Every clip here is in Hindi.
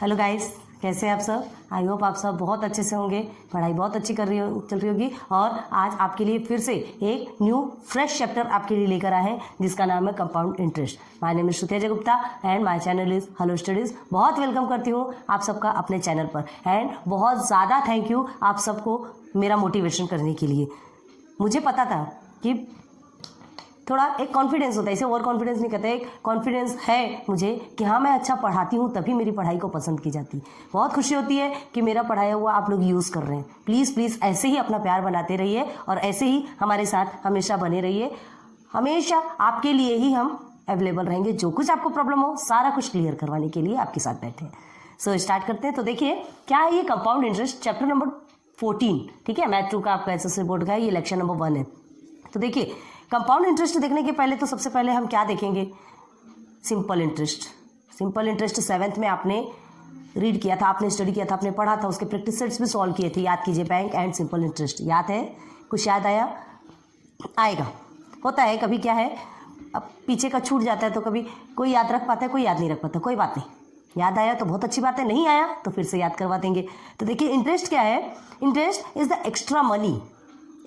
हेलो गाइस, कैसे हैं आप सब। आई होप आप सब बहुत अच्छे से होंगे, पढ़ाई बहुत अच्छी चल रही होगी। और आज आपके लिए फिर से एक न्यू फ्रेश चैप्टर आपके लिए लेकर आए हैं जिसका नाम है compound interest. My name is Shruti Ajay Gupta and my channel is hello studies. बहुत वेलकम करती हूँ आप सबका अपने चैनल पर एंड बहुत ज़्यादा थैंक यू आप सबको मेरा मोटिवेशन करने के लिए। मुझे पता था कि थोड़ा एक कॉन्फिडेंस होता है, इसे ओवर कॉन्फिडेंस नहीं कहते, एक कॉन्फिडेंस है मुझे कि हाँ मैं अच्छा पढ़ाती हूँ तभी मेरी पढ़ाई को पसंद की जाती है। बहुत खुशी होती है कि मेरा पढ़ाया हुआ आप लोग यूज़ कर रहे हैं। प्लीज़ प्लीज़ ऐसे ही अपना प्यार बनाते रहिए और ऐसे ही हमारे साथ हमेशा बने रहिए। हमेशा आपके लिए ही हम अवेलेबल रहेंगे। जो कुछ आपको प्रॉब्लम हो सारा कुछ क्लियर करवाने के लिए आपके साथ बैठे हैं। सो स्टार्ट करते हैं। तो देखिए क्या है ये कंपाउंड इंटरेस्ट, चैप्टर नंबर 14, ठीक है। मैथ 2 का आपका एसएससी बोर्ड का है, ये लेक्चर नंबर 1 है। तो देखिए कंपाउंड इंटरेस्ट देखने के पहले तो सबसे पहले हम क्या देखेंगे, simple interest. Simple interest 7th में आपने रीड किया था, आपने स्टडी किया था, आपने पढ़ा था, उसके प्रैक्टिस सेट्स भी सॉल्व किए थे। याद कीजिए, बैंक एंड सिंपल इंटरेस्ट। याद है? कुछ याद आया? आएगा, होता है कभी। क्या है, अब पीछे का छूट जाता है तो कभी कोई याद रख पाता है, कोई याद नहीं रख पाता। कोई बात नहीं, याद आया तो बहुत अच्छी बात है, नहीं आया तो फिर से याद करवा देंगे। तो देखिए इंटरेस्ट क्या है। Interest is the extra money,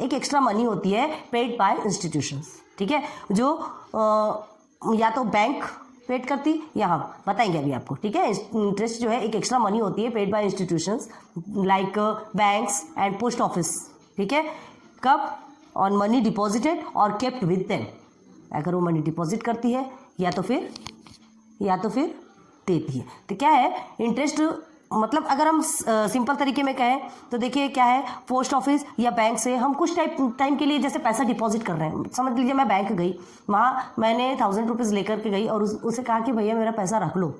एक एक्स्ट्रा मनी होती है पेड बाय इंस्टीट्यूशंस, ठीक है, जो या तो बैंक पेड करती या हम बताएंगे अभी आपको, ठीक है। इंटरेस्ट जो है एक एक्स्ट्रा मनी होती है paid by institutions like banks and post office, ठीक है। कब? ऑन मनी डिपॉजिटेड और केप्ट विद देम। अगर वो मनी डिपॉजिट करती है या तो फिर देती है। तो क्या है इंटरेस्ट, मतलब अगर हम सिंपल तरीके में कहें तो देखिए क्या है, पोस्ट ऑफिस या बैंक से हम कुछ टाइम के लिए जैसे पैसा डिपॉजिट कर रहे हैं। समझ लीजिए मैं बैंक गई, वहाँ मैंने 1000 रुपीज़ लेकर के गई और उसे कहा कि भैया मेरा पैसा रख लो,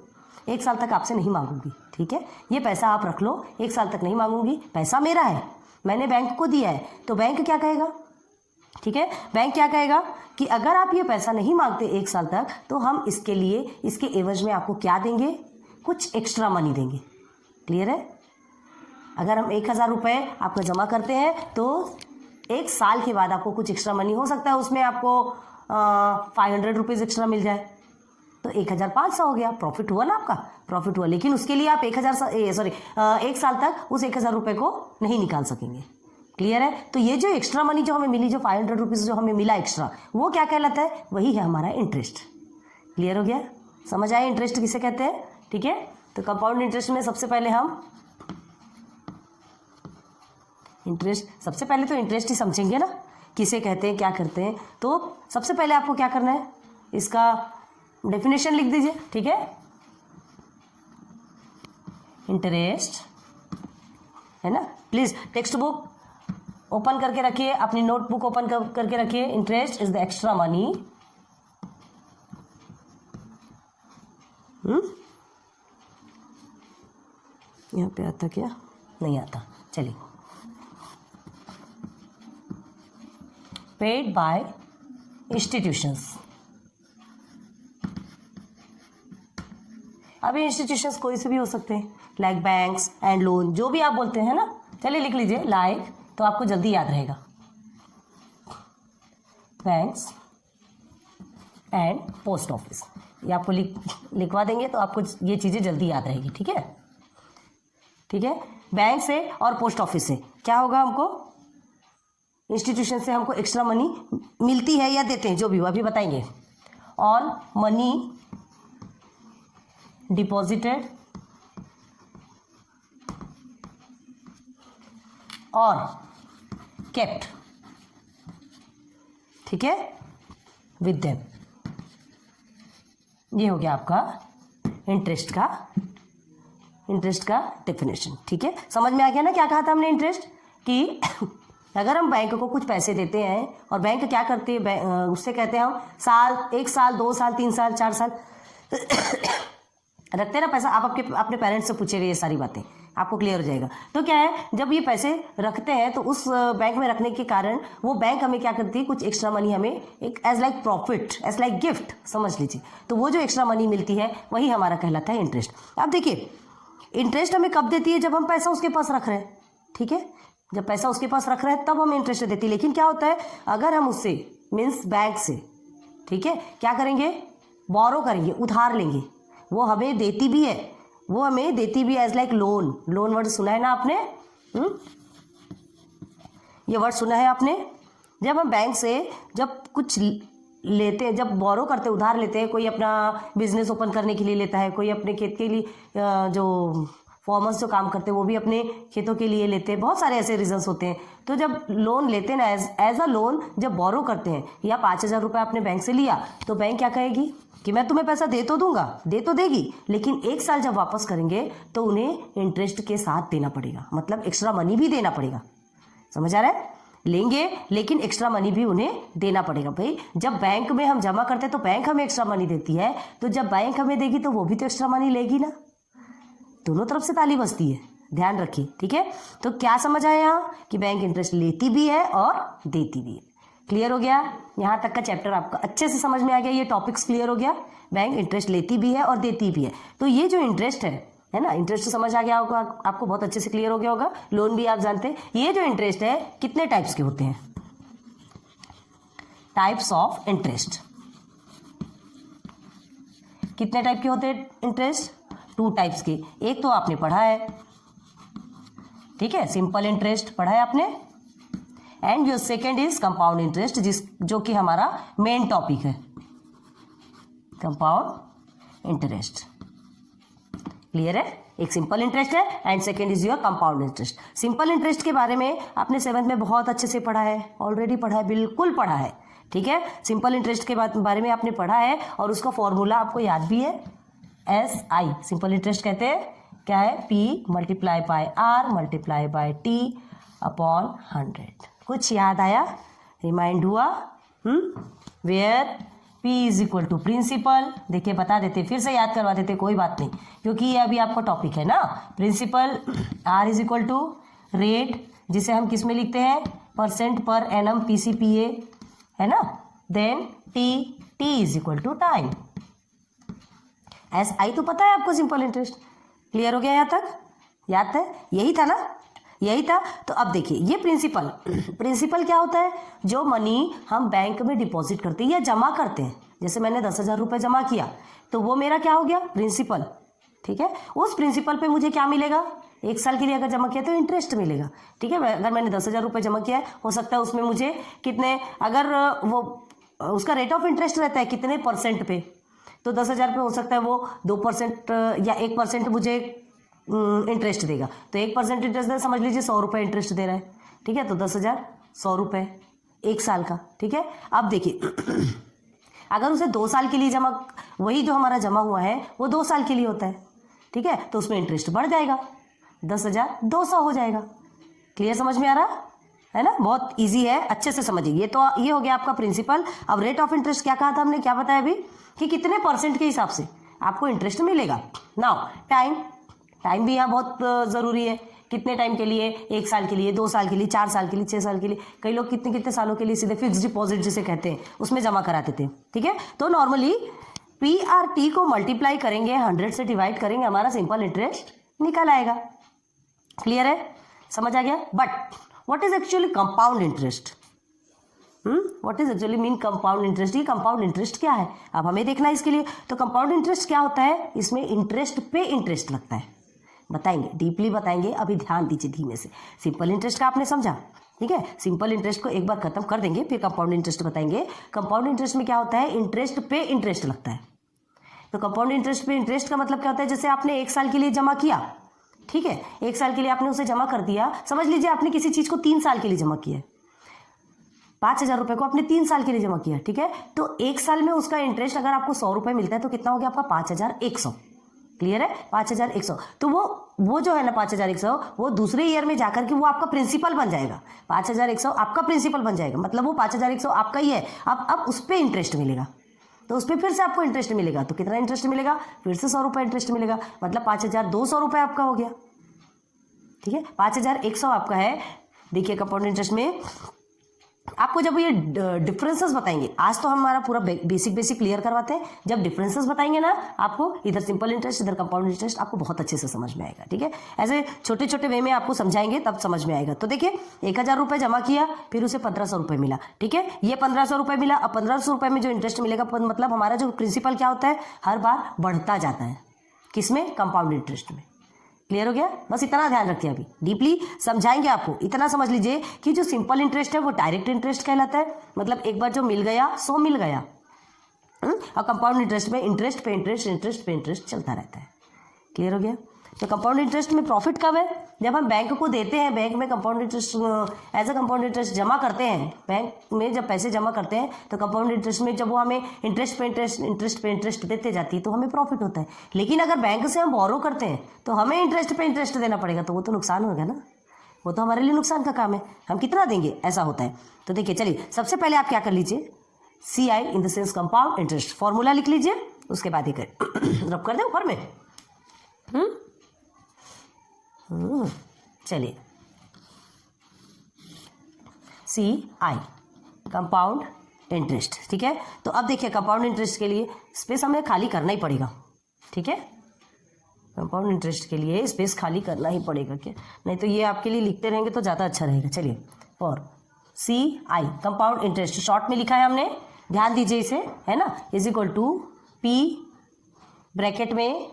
1 साल तक आपसे नहीं मांगूंगी, ठीक है। ये पैसा आप रख लो, 1 साल तक नहीं मांगूंगी, पैसा मेरा है, मैंने बैंक को दिया है। तो बैंक क्या कहेगा, ठीक है, बैंक क्या कहेगा कि अगर आप ये पैसा नहीं मांगते 1 साल तक तो हम इसके लिए, इसके एवज में आपको क्या देंगे, कुछ एक्स्ट्रा मनी देंगे। क्लियर है? अगर हम 1000 रुपये आपको जमा करते हैं तो 1 साल के बाद आपको कुछ एक्स्ट्रा मनी हो सकता है, उसमें आपको 500 रुपीज़ एक्स्ट्रा मिल जाए तो 1500 हो गया। प्रॉफिट हुआ ना, आपका प्रॉफिट हुआ। लेकिन उसके लिए आप 1 साल तक उस 1000 रुपये को नहीं निकाल सकेंगे। क्लियर है? तो ये जो एक्स्ट्रा मनी जो हमें मिली, जो 500 रुपीज़ जो हमें मिला एक्स्ट्रा, वो क्या कहलाता है, वही है हमारा इंटरेस्ट। क्लियर हो गया? समझ आया इंटरेस्ट किसे कहते हैं, ठीक है। तो कंपाउंड इंटरेस्ट में सबसे पहले तो इंटरेस्ट ही समझेंगे ना, किसे कहते हैं, क्या करते हैं। तो सबसे पहले आपको क्या करना है, इसका डेफिनेशन लिख दीजिए, ठीक है। इंटरेस्ट है ना, प्लीज टेक्स्ट बुक ओपन करके रखिए, अपनी नोटबुक ओपन करके रखिए। Interest is the extra money यहाँ पे आता क्या, नहीं आता, चलिए। Paid by institutions. अभी इंस्टीट्यूशंस कोई से भी हो सकते हैं, लाइक बैंक्स एंड लोन, जो भी आप बोलते हैं ना। चलिए लिख लीजिए लाइक, तो आपको जल्दी याद रहेगा। बैंक्स एंड पोस्ट ऑफिस, ये आपको लिखवा देंगे तो आपको ये चीज़ें जल्दी याद रहेगी, ठीक है, ठीक है। बैंक से और पोस्ट ऑफिस से क्या होगा, हमको इंस्टीट्यूशन से हमको एक्स्ट्रा मनी मिलती है या देते हैं, जो भी हो अभी बताएंगे। ऑन मनी डिपॉजिटेड और केप्ट, ठीक है, विद देम। ये हो गया आपका इंटरेस्ट का डेफिनेशन, ठीक है। समझ में आ गया ना क्या कहा था हमने इंटरेस्ट, कि अगर हम बैंक को कुछ पैसे देते हैं और बैंक क्या करते हैं, उससे कहते हैं हम 1 साल 2 साल 3 साल 4 साल रखते हैं ना पैसा। आप अपने पेरेंट्स से पूछेंगे ये सारी बातें, आपको क्लियर हो जाएगा। तो क्या है, जब ये पैसे रखते हैं तो उस बैंक में रखने के कारण वो बैंक हमें क्या करती है, कुछ एक्स्ट्रा मनी हमें एक as like profit, as like gift समझ लीजिए। तो वो जो एक्स्ट्रा मनी मिलती है वही हमारा कहलाता है इंटरेस्ट। अब देखिए इंटरेस्ट हमें कब देती है, जब हम पैसा उसके पास रख रहे हैं, ठीक है। जब पैसा उसके पास रख रहे हैं तब हमें इंटरेस्ट देती है। लेकिन क्या होता है, अगर हम उससे मीन्स बैंक से, ठीक है, क्या करेंगे, बोरो करेंगे, उधार लेंगे, वो हमें देती भी है वो हमें देती भी as like loan. Loan word सुना है ना आपने? ये वर्ड सुना है आपने? जब हम बैंक से जब कुछ लेते हैं, जब बोरो करते हैं, उधार लेते हैं, कोई अपना बिजनेस ओपन करने के लिए लेता है, कोई अपने खेत के लिए जो फार्मर्स जो काम करते हैं वो भी अपने खेतों के लिए लेते हैं, बहुत सारे ऐसे रीजंस होते हैं। तो जब लोन लेते हैं ना, एज अ लोन जब बोरो करते हैं, या 5,000 रुपये आपने बैंक से लिया, तो बैंक क्या कहेगी कि मैं तुम्हें पैसा दे तो दूंगा, दे तो देगी, लेकिन 1 साल जब वापस करेंगे तो उन्हें इंटरेस्ट के साथ देना पड़ेगा, मतलब एक्स्ट्रा मनी भी देना पड़ेगा। समझ आ रहा है? लेंगे लेकिन एक्स्ट्रा मनी भी उन्हें देना पड़ेगा। भाई जब बैंक में हम जमा करते हैं तो बैंक हमें एक्स्ट्रा मनी देती है, तो जब बैंक हमें देगी तो वो भी तो एक्स्ट्रा मनी लेगी ना। दोनों तरफ से ताली बजती है, ध्यान रखिए, ठीक है। तो क्या समझ आया यहाँ कि बैंक इंटरेस्ट लेती भी है और देती भी है। क्लियर हो गया? यहाँ तक का चैप्टर आपका अच्छे से समझ में आ गया, ये टॉपिक्स क्लियर हो गया। बैंक इंटरेस्ट लेती भी है और देती भी है। तो ये जो इंटरेस्ट है ना, इंटरेस्ट समझ आ गया होगा आपको, बहुत अच्छे से क्लियर हो गया होगा। लोन भी आप जानते हैं। ये जो इंटरेस्ट है कितने टाइप्स के होते हैं? Types of interest. कितने टाइप के होते हैं इंटरेस्ट? 2 टाइप्स के। एक तो आपने पढ़ा है, ठीक है, सिंपल इंटरेस्ट पढ़ा है आपने, एंड जो सेकेंड इज कंपाउंड इंटरेस्ट, जो कि हमारा मेन टॉपिक है, कंपाउंड इंटरेस्ट। क्लियर है? एक सिंपल इंटरेस्ट है and second is your compound interest. Simple interest के बारे में आपने 7th में बहुत अच्छे से पढ़ा है, ऑलरेडी पढ़ा है, बिल्कुल पढ़ा है, ठीक है। सिंपल इंटरेस्ट के बारे में आपने पढ़ा है और उसका फॉर्मूला आपको याद भी है, SI। सिंपल इंटरेस्ट कहते हैं क्या है? P × R × T upon 100। कुछ याद आया? रिमाइंड हुआ? Where P = principal. देखिए बता देते, फिर से याद करवा देते, कोई बात नहीं, क्योंकि ये अभी आपका टॉपिक है ना। प्रिंसिपल। R = रेट, जिसे हम किस में लिखते हैं? %/annum PCPA, है ना। Then T = time. SI तो पता है आपको, सिंपल इंटरेस्ट। क्लियर हो गया यहाँ तक? याद है? यही था ना, यही था। तो अब देखिए ये प्रिंसिपल क्या होता है? जो मनी हम बैंक में डिपॉजिट करते हैं या जमा करते हैं, जैसे मैंने 10,000 रुपये जमा किया तो वो मेरा क्या हो गया? प्रिंसिपल, ठीक है। उस प्रिंसिपल पे मुझे क्या मिलेगा? 1 साल के लिए अगर जमा किया तो इंटरेस्ट मिलेगा, ठीक है। अगर मैंने 10,000 रुपये जमा किया है, हो सकता है उसमें मुझे कितने, अगर वो उसका रेट ऑफ इंटरेस्ट रहता है कितने % पे, तो 10,000 पे हो सकता है वो 2% या 1% मुझे इंटरेस्ट देगा। तो 1% इंटरेस्ट दे, समझ लीजिए 100 रुपये इंटरेस्ट दे रहा है, ठीक है। तो 10,000 100 रुपये 1 साल का, ठीक है। अब देखिए अगर उसे 2 साल के लिए जमा, वही जो हमारा जमा हुआ है वो 2 साल के लिए होता है, ठीक है, तो उसमें इंटरेस्ट बढ़ जाएगा, 10,200 हो जाएगा। क्लियर समझ में आ रहा है ना? बहुत इजी है, अच्छे से समझिए। ये हो गया आपका प्रिंसिपल। अब रेट ऑफ इंटरेस्ट क्या कहा था हमने, क्या बताया अभी, कि कितने % के हिसाब से आपको इंटरेस्ट मिलेगा। नाउ टाइम भी यहाँ बहुत ज़रूरी है। कितने टाइम के लिए? 1 साल के लिए, 2 साल के लिए, 4 साल के लिए, 6 साल के लिए। कई लोग कितने सालों के लिए सीधे फिक्स डिपॉजिट जिसे कहते हैं उसमें जमा कराते थे, ठीक है। तो नॉर्मली PRT को मल्टीप्लाई करेंगे, 100 से डिवाइड करेंगे, हमारा सिंपल इंटरेस्ट निकल आएगा। क्लियर है? समझ आ गया? But what is actually compound interest? What is actually mean compound interest? ये कंपाउंड इंटरेस्ट क्या है, अब हमें देखना है इसके लिए। तो कंपाउंड इंटरेस्ट क्या होता है? इसमें इंटरेस्ट पे इंटरेस्ट लगता है। बताएंगे, डीपली बताएंगे, अभी ध्यान दीजिए धीमे से। सिंपल इंटरेस्ट का आपने समझा, ठीक है। सिंपल इंटरेस्ट को एक बार खत्म कर देंगे, फिर कंपाउंड इंटरेस्ट बताएंगे। कंपाउंड इंटरेस्ट में क्या होता है? इंटरेस्ट पे इंटरेस्ट लगता है। तो कंपाउंड इंटरेस्ट पे इंटरेस्ट का मतलब क्या होता है? जैसे आपने 1 साल के लिए जमा किया, ठीक है, 1 साल के लिए आपने उसे जमा कर दिया। समझ लीजिए आपने किसी चीज़ को 3 साल के लिए जमा किया है, 5,000 रुपये को आपने 3 साल के लिए जमा किया, ठीक है। तो 1 साल में उसका इंटरेस्ट अगर आपको 100 रुपये मिलता है तो कितना हो गया आपका? 5,100। क्लियर है? 5,100। तो वो जो है ना 5,100, वो दूसरे ईयर में जाकर के वो आपका प्रिंसिपल बन जाएगा। 5,100 आपका प्रिंसिपल बन जाएगा, मतलब वो 5,100 आपका ही है। अब उस पर इंटरेस्ट मिलेगा, तो उस पर फिर से आपको इंटरेस्ट मिलेगा। तो कितना इंटरेस्ट मिलेगा? फिर से 100 रुपये इंटरेस्ट मिलेगा, मतलब 5,200 रुपये आपका हो गया, ठीक है। 5,100 आपका है। देखिए कंपाउंड इंटरेस्ट में आपको जब ये डिफरेंसेस बताएंगे, आज तो हमारा पूरा बेसिक क्लियर करवाते हैं, जब डिफरेंसेस बताएंगे ना आपको, इधर सिंपल इंटरेस्ट इधर कंपाउंड इंटरेस्ट, आपको बहुत अच्छे से समझ में आएगा, ठीक है। ऐसे छोटे छोटे वे में आपको समझाएंगे तब समझ में आएगा। तो देखिए 1,000 रुपये जमा किया, फिर उसे 1,500 रुपये मिला, ठीक है। ये 1,500 रुपये मिला। अब 1,500 रुपये में जो इंटरेस्ट मिलेगा, मतलब हमारा जो प्रिंसिपल क्या होता है, हर बार बढ़ता जाता है। किसमें? कंपाउंड इंटरेस्ट में। क्लियर हो गया? बस इतना ध्यान रखिए, अभी डीपली समझाएंगे आपको। इतना समझ लीजिए कि जो सिंपल इंटरेस्ट है वो डायरेक्ट इंटरेस्ट कहलाता है, मतलब एक बार जो मिल गया सो मिल गया। और कंपाउंड इंटरेस्ट में इंटरेस्ट पे इंटरेस्ट, इंटरेस्ट पे इंटरेस्ट चलता रहता है। क्लियर हो गया? तो कंपाउंड इंटरेस्ट में प्रॉफिट कब है? जब हम बैंक को देते हैं, बैंक में compound interest as a compound interest जमा करते हैं, बैंक में जब पैसे जमा करते हैं तो कंपाउंड इंटरेस्ट में जब वो हमें इंटरेस्ट पे इंटरेस्ट, इंटरेस्ट पे इंटरेस्ट देते जाती है तो हमें प्रॉफिट होता है। लेकिन अगर बैंक से हम बोरो करते हैं तो हमें इंटरेस्ट पे इंटरेस्ट देना पड़ेगा, तो वो तो नुकसान होगा ना, वो तो हमारे लिए नुकसान का काम है। हम कितना देंगे, ऐसा होता है। तो देखिए चलिए, सबसे पहले आप क्या कर लीजिए, CI in the sense compound interest formula लिख लीजिए, उसके बाद ही रब कर दे ऊपर में। चलिए, CI कंपाउंड इंटरेस्ट, ठीक है। तो अब देखिए कंपाउंड इंटरेस्ट के लिए स्पेस हमें खाली करना ही पड़ेगा, ठीक है। कंपाउंड इंटरेस्ट के लिए स्पेस खाली करना ही पड़ेगा, क्या नहीं तो ये आपके लिए लिखते रहेंगे तो ज़्यादा अच्छा रहेगा। चलिए, for CI compound interest short में लिखा है हमने, ध्यान दीजिए इसे, है ना, is equal to P bracket में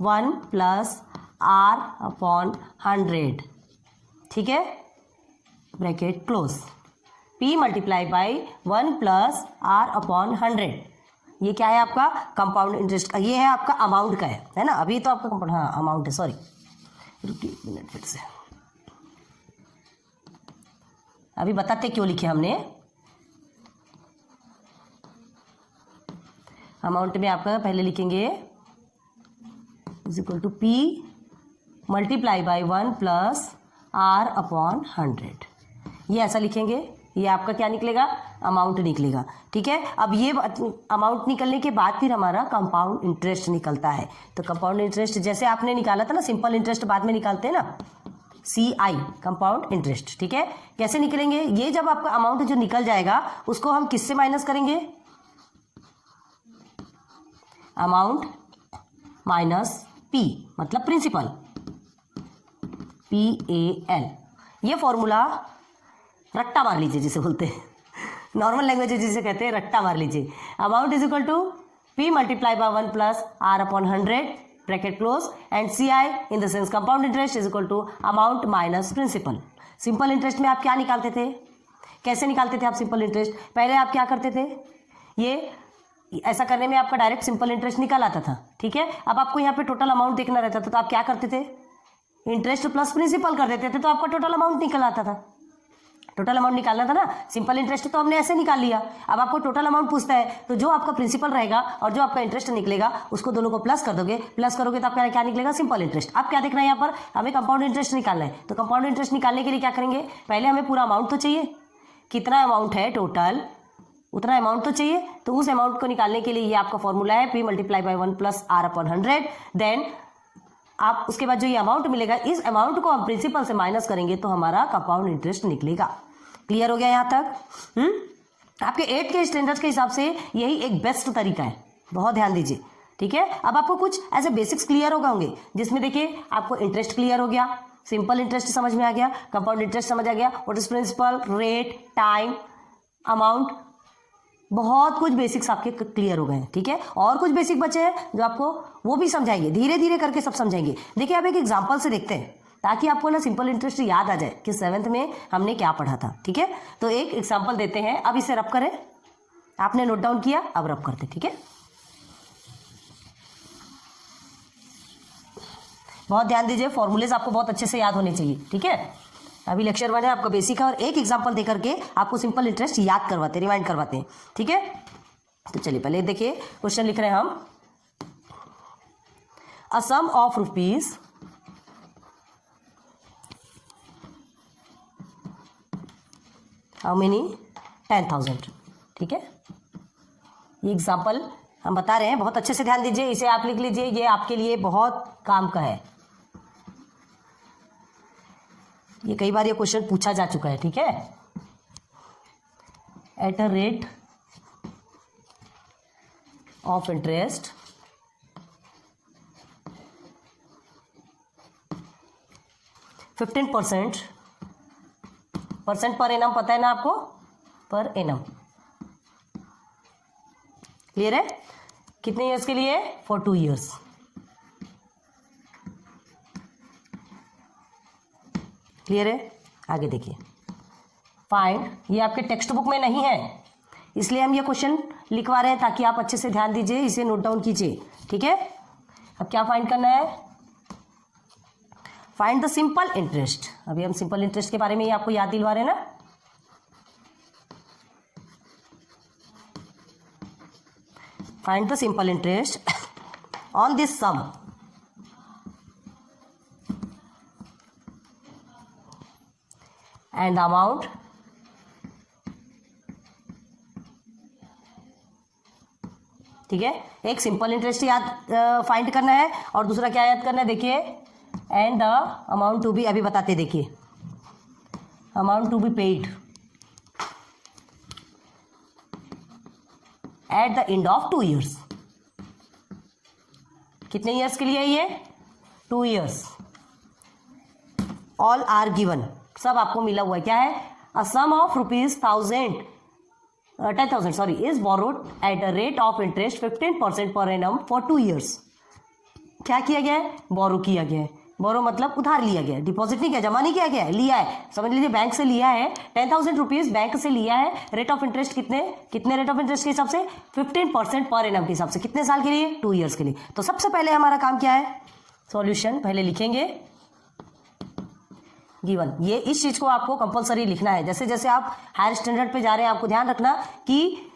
1 + R/100, ठीक है, bracket close. P multiply by 1 + R/100, ये क्या है आपका कंपाउंड इंटरेस्ट का, ये है आपका अमाउंट का है ना। अभी तो आपका कंपाउंड, हाँ अमाउंट है, सॉरी रुकिए एक मिनट फिर से, अभी बताते क्यों लिखे हमने। अमाउंट में आपका पहले लिखेंगे is equal to P multiply by 1 + R/100, ये ऐसा लिखेंगे। ये आपका क्या निकलेगा, अमाउंट निकलेगा, ठीक है। अब ये अमाउंट निकलने के बाद फिर हमारा कंपाउंड इंटरेस्ट निकलता है। तो कंपाउंड इंटरेस्ट जैसे आपने निकाला था ना, सिंपल इंटरेस्ट बाद में निकालते हैं ना, CI कंपाउंड इंटरेस्ट, ठीक है। कैसे निकलेंगे, ये जब आपका अमाउंट जो निकल जाएगा उसको हम किससे माइनस करेंगे, अमाउंट माइनस P मतलब प्रिंसिपल, PAL। ये फॉर्मूला रट्टा मार लीजिए जिसे बोलते हैं, नॉर्मल लैंग्वेज जिसे कहते हैं रट्टा मार लीजिए। Amount is equal to P multiply by 1 + R/100 bracket close and CI in the sense compound interest is equal to amount minus principal. Simple interest में आप क्या निकालते थे, कैसे निकालते थे आप सिंपल इंटरेस्ट, पहले आप क्या करते थे, ये ऐसा करने में आपका डायरेक्ट सिंपल इंटरेस्ट निकल आता था, ठीक है। अब आपको यहाँ पे टोटल अमाउंट देखना रहता था, तो आप क्या करते थे, इंटरेस्ट प्लस प्रिंसिपल कर देते थे, तो आपका टोटल अमाउंट निकल आता था। टोटल अमाउंट निकालना था ना, सिंपल इंटरेस्ट तो हमने ऐसे निकाल लिया। अब आपको टोटल अमाउंट पूछता है, तो जो आपका प्रिंसिपल रहेगा और जो आपका इंटरेस्ट निकलेगा उसको दोनों को प्लस कर दोगे, प्लस करोगे तो आपका क्या निकलेगा, सिंपल इंटरेस्ट। अब क्या देखना है, यहाँ पर हमें कंपाउंड इंटरेस्ट निकालना है। तो कंपाउंड इंटरेस्ट निकालने के लिए क्या करेंगे, पहले हमें पूरा अमाउंट तो चाहिए, कितना अमाउंट है टोटल उतना अमाउंट तो चाहिए। तो उस अमाउंट को निकालने के लिए ये आपका फॉर्मूला है P multiply by 1 + R/100। Then आप उसके बाद जो ये अमाउंट मिलेगा, इस अमाउंट को हम प्रिंसिपल से माइनस करेंगे तो हमारा कंपाउंड इंटरेस्ट निकलेगा। क्लियर हो गया यहाँ तक? आपके 8th के स्टैंडर्ड्स के हिसाब से यही एक बेस्ट तरीका है, बहुत ध्यान दीजिए, ठीक है। अब आपको कुछ ऐसे बेसिक्स क्लियर होंगे जिसमें देखिए आपको इंटरेस्ट क्लियर हो गया, सिंपल इंटरेस्ट समझ में आ गया, कंपाउंड इंटरेस्ट समझ आ गया, what is principal, rate, time, amount, बहुत कुछ बेसिक्स आपके क्लियर हो गए हैं, ठीक है। और कुछ बेसिक बचे हैं जो आपको वो भी समझाएंगे, धीरे धीरे करके सब समझाएंगे। देखिए अब एक एग्जांपल से देखते हैं ताकि आपको ना सिंपल इंटरेस्ट याद आ जाए कि 7th में हमने क्या पढ़ा था, ठीक है। तो एक एग्जांपल देते हैं, अब इसे रब करें, आपने नोट डाउन किया, अब रब करते, ठीक है। बहुत ध्यान दीजिए, फॉर्मूलेज आपको बहुत अच्छे से याद होने चाहिए, ठीक है। अभी लेक्चर 1 है आपका बेसिक है, और एक एग्जांपल दे करके आपको सिंपल इंटरेस्ट याद करवाते, रिमाइंड करवाते हैं, ठीक है। तो चलिए पहले देखिए क्वेश्चन लिख रहे हैं हम, अ sum of rupees how many 10,000, ठीक है। ये एग्जांपल हम बता रहे हैं, बहुत अच्छे से ध्यान दीजिए, इसे आप लिख लीजिए, ये आपके लिए बहुत काम का है। ये कई बार ये क्वेश्चन पूछा जा चुका है, ठीक है। Eight a rate of interest 15%, percent per annum पता है ना आपको, पर एनम, क्लियर है। कितने ईयर्स के लिए, फॉर 2 ईयर्स, क्लियर है? आगे देखिए, फाइंड, ये आपके टेक्स्ट बुक में नहीं है इसलिए हम ये क्वेश्चन लिखवा रहे हैं ताकि आप अच्छे से ध्यान दीजिए, इसे नोट डाउन कीजिए, ठीक है? अब क्या फाइंड करना है? Find the simple interest. अभी हम सिंपल इंटरेस्ट के बारे में ही आपको याद दिलवा रहे हैं ना। Find the simple interest on this sum and amount ठीक है, एक सिंपल इंटरेस्ट याद फाइंड करना है और दूसरा क्या याद करना है देखिए, and the amount to be, अभी बताते देखिए, amount to be paid at the end of 2 years। कितने ईयर्स के लिए है ये? 2 years। ऑल आर गिवन, सब आपको मिला हुआ है। क्या है? A sum of ₹10,000 sorry is borrowed at a rate of interest 15% per annum for 2 years। क्या किया गया है? बोरो किया गया है। बोरो मतलब उधार लिया गया है, डिपॉजिट नहीं किया, जमा नहीं किया गया है, लिया है। समझ लीजिए बैंक से लिया है, 10,000 रुपीज बैंक से लिया है। रेट ऑफ इंटरेस्ट कितने रेट ऑफ इंटरेस्ट के हिसाब से? 15% पर एनम के हिसाब से। कितने साल के लिए? 2 years के लिए। तो सबसे पहले हमारा काम क्या है? सॉल्यूशन पहले लिखेंगे गिवन। ये इस चीज को आपको कंपलसरी लिखना है। जैसे जैसे आप हायर स्टैंडर्ड पे जा रहे हैं आपको ध्यान रखना कि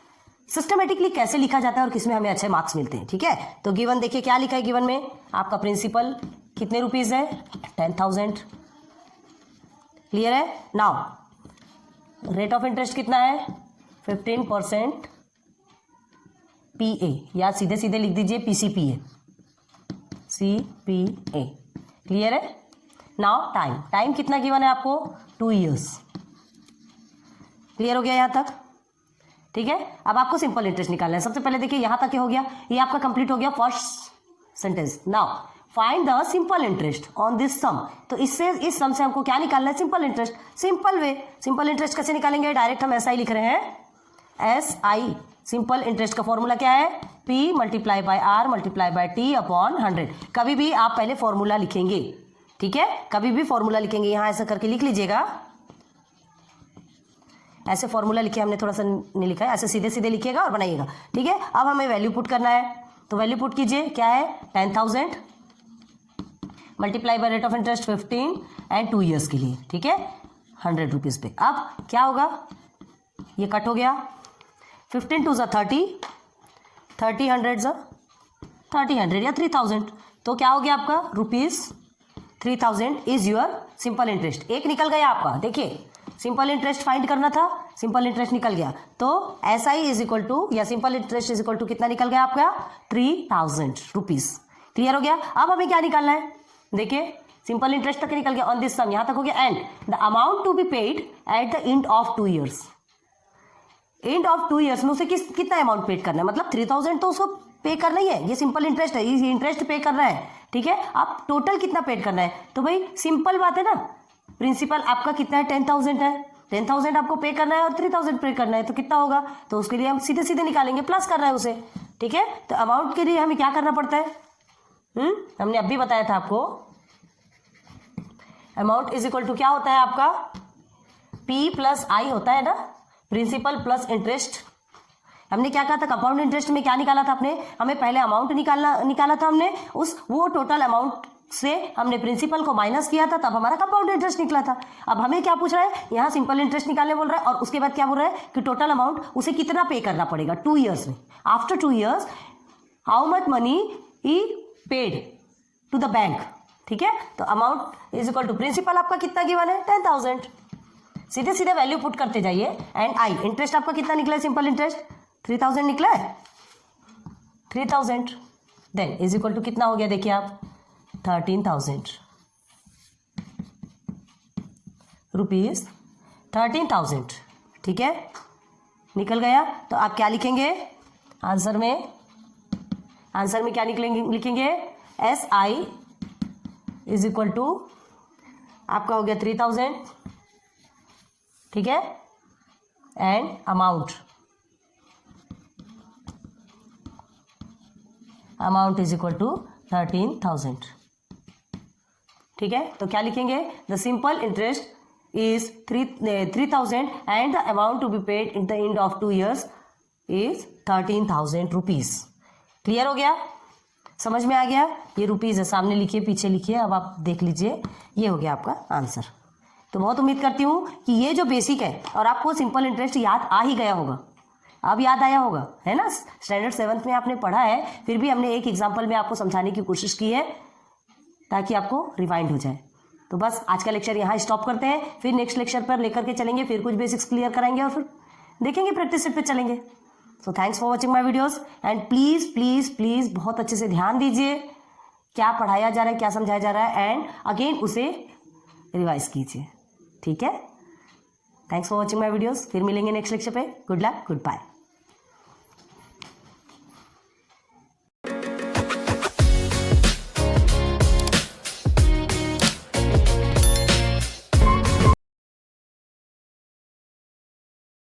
सिस्टमेटिकली कैसे लिखा जाता है और किसमें हमें अच्छे मार्क्स मिलते हैं, ठीक है? तो गिवन देखिए क्या लिखा है गिवन में, आपका प्रिंसिपल कितने रुपीज है? 10,000। क्लियर है? नाउ रेट ऑफ इंटरेस्ट कितना है? 15% PA, या सीधे सीधे लिख दीजिए PCPA, CPA। क्लियर है? नाउ टाइम कितना गिवन है आपको? 2 years। क्लियर हो गया यहां तक? ठीक है, अब आपको सिंपल इंटरेस्ट निकालना है। सबसे पहले देखिए यहां तक हो गया, ये आपका कंप्लीट हो गया first sentence. Now find the simple interest on this sum. तो इस सम से हमको क्या निकालना है? Simple interest. Simple way, simple interest कैसे निकालेंगे? डायरेक्ट हम SI लिख रहे हैं, SI। सिंपल इंटरेस्ट का फॉर्मूला क्या है? P × R × T upon 100। कभी भी आप पहले फॉर्मूला लिखेंगे, ठीक है? कभी भी फॉर्मूला लिखेंगे, यहां ऐसा करके लिख लीजिएगा। ऐसे फॉर्मूला लिखे, हमने थोड़ा सा नहीं लिखा है, ऐसे सीधे सीधे लिखिएगा और बनाइएगा, ठीक है? अब हमें वैल्यू पुट करना है, तो वैल्यू पुट कीजिए। क्या है? 10,000 multiply by rate of interest 15 and 2 years के लिए, ठीक है? 100 रुपीज पे। अब क्या होगा? ये कट हो गया, 15 2 30, 30 100 30 100 या 3,000। तो क्या हो गया आपका? ₹3,000 इज योर सिंपल इंटरेस्ट। एक निकल गया आपका, देखिए सिंपल इंटरेस्ट फाइंड करना था, सिंपल इंटरेस्ट निकल गया। तो SI इज इक्वल टू, या simple interest is equal to कितना निकल गया आपका? 3,000 रुपीज। क्लियर हो गया? अब हमें क्या निकालना है? देखिए सिंपल इंटरेस्ट तक निकल गया ऑन दिस सम, यहां तक हो गया। And the amount to be paid at the end of 2 years। End of 2 years में उसे कितना अमाउंट पेड करना है? मतलब 3,000 तो उसको पे करना ही है, ये सिंपल इंटरेस्ट है, ये इंटरेस्ट पे करना है, ठीक है? आप टोटल कितना पेड करना है? तो भाई सिंपल बात है ना, प्रिंसिपल आपका कितना है? 10,000 है, 10,000 आपको पे करना है और 3,000 पे करना है, तो कितना होगा? तो उसके लिए हम सीधे सीधे निकालेंगे, प्लस करना है उसे, ठीक है? तो अमाउंट के लिए हमें क्या करना पड़ता है? हमने अभी बताया था आपको, अमाउंट इज इक्वल टू क्या होता है आपका? P + I होता है ना, प्रिंसिपल प्लस इंटरेस्ट। हमने क्या कहा था? कंपाउंड इंटरेस्ट में क्या निकाला था आपने? हमें पहले अमाउंट निकाला था हमने, वो टोटल अमाउंट से हमने प्रिंसिपल को माइनस किया था, तब हमारा कंपाउंड इंटरेस्ट निकला था। अब हमें क्या पूछ रहा है? यहाँ सिंपल इंटरेस्ट निकालने बोल रहा है, और उसके बाद क्या बोल रहा है कि टोटल अमाउंट उसे कितना पे करना पड़ेगा 2 years में। After 2 years how much money he paid to the bank, ठीक है? तो amount is equal to principal आपका कितना गिवन है? 10,000। सीधे सीधे वैल्यू पुट करते जाइए। एंड आई, इंटरेस्ट आपका कितना निकला है? सिंपल इंटरेस्ट 3,000 निकला है, 3,000। देन इज इक्वल टू कितना हो गया? देखिए आप 13,000 रुपीज, 13,000, ठीक है? निकल गया। तो आप क्या लिखेंगे आंसर में? आंसर में क्या लिखेंगे? SI इज इक्वल टू आपका हो गया 3,000, ठीक है? And amount is equal to 13,000, ठीक है, तो क्या लिखेंगे, the simple interest is 3,000 and the amount to be paid in the end of 2 years is 13,000 rupees. Clear हो गया, समझ में आ गया? ये रुपीज है, सामने लिखिए पीछे लिखिए, अब आप देख लीजिए, ये हो गया आपका आंसर। तो बहुत उम्मीद करती हूँ कि ये जो बेसिक है और आपको सिंपल इंटरेस्ट याद आ ही गया होगा, अब याद आया होगा, है ना? स्टैंडर्ड 7th में आपने पढ़ा है, फिर भी हमने एक एग्जाम्पल में आपको समझाने की कोशिश की है ताकि आपको रिवाइंड हो जाए। तो बस आज का लेक्चर यहाँ स्टॉप करते हैं, फिर नेक्स्ट लेक्चर पर लेकर के चलेंगे, फिर कुछ बेसिक्स क्लियर कराएंगे और फिर देखेंगे, प्रैक्टिस सेट पे चलेंगे। So thanks for watching my videos and please please please बहुत अच्छे से ध्यान दीजिए क्या पढ़ाया जा रहा है, क्या समझाया जा रहा है, एंड अगेन उसे रिवाइज कीजिए। ठीक है, thanks for watching my videos, फिर मिलेंगे नेक्स्ट लेक्चर पे। Good luck, good bye.